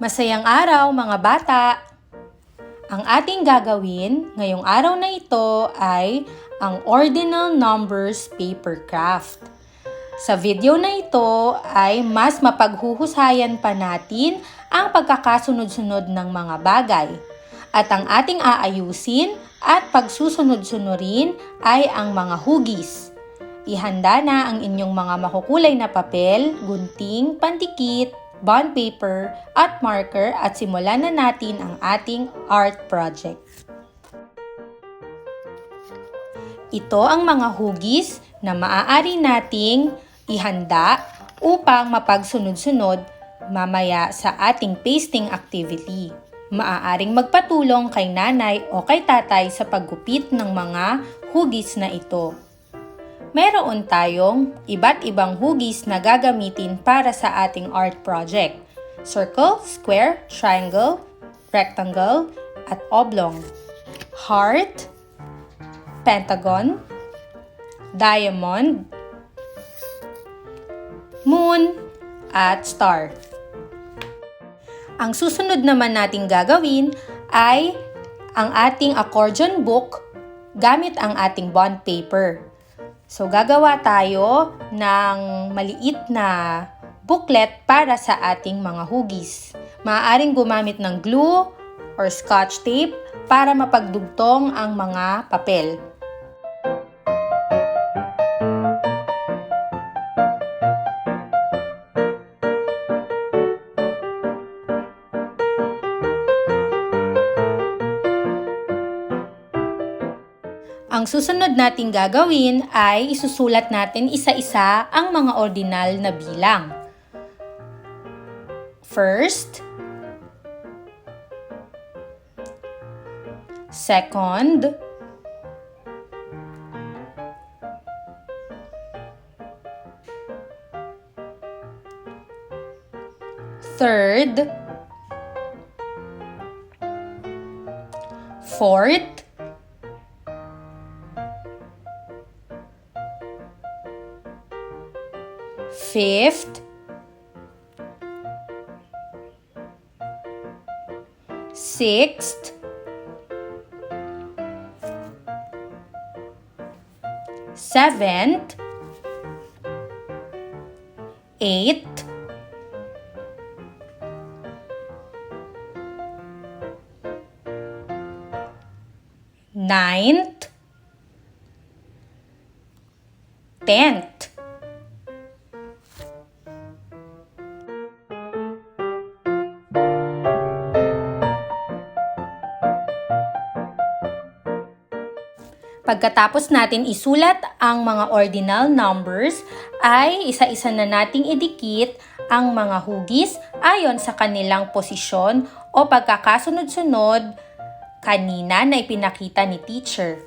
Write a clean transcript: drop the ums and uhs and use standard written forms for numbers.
Masayang araw mga bata! Ang ating gagawin ngayong araw na ito ay ang ordinal numbers paper craft. Sa video na ito ay mas mapaghuhusayan pa natin ang pagkakasunod-sunod ng mga bagay. At ang ating aayusin at pagsusunod-sunurin ay ang mga hugis. Ihanda na ang inyong mga makukulay na papel, gunting, pandikit, bond paper at marker at simulan na natin ang ating art project. Ito ang mga hugis na maaari nating ihanda upang mapagsunod-sunod mamaya sa ating pasting activity. Maaaring magpatulong kay nanay o kay tatay sa paggupit ng mga hugis na ito. Meron tayong iba't ibang hugis na gagamitin para sa ating art project. Circle, square, triangle, rectangle, at oblong. Heart, pentagon, diamond, moon, at star. Ang susunod naman nating gagawin ay ang ating accordion book gamit ang ating bond paper. So, gagawa tayo ng maliit na booklet para sa ating mga hugis. Maaaring gumamit ng glue or scotch tape para mapagdugtong ang mga papel. Ang susunod nating gagawin ay isusulat natin isa-isa ang mga ordinal na bilang. First, second, third, fourth, fifth, sixth, seventh, eighth, ninth, 10th. Pagkatapos natin isulat ang mga ordinal numbers, ay isa-isa na nating idikit ang mga hugis ayon sa kanilang posisyon o pagkakasunod-sunod kanina na ipinakita ni teacher.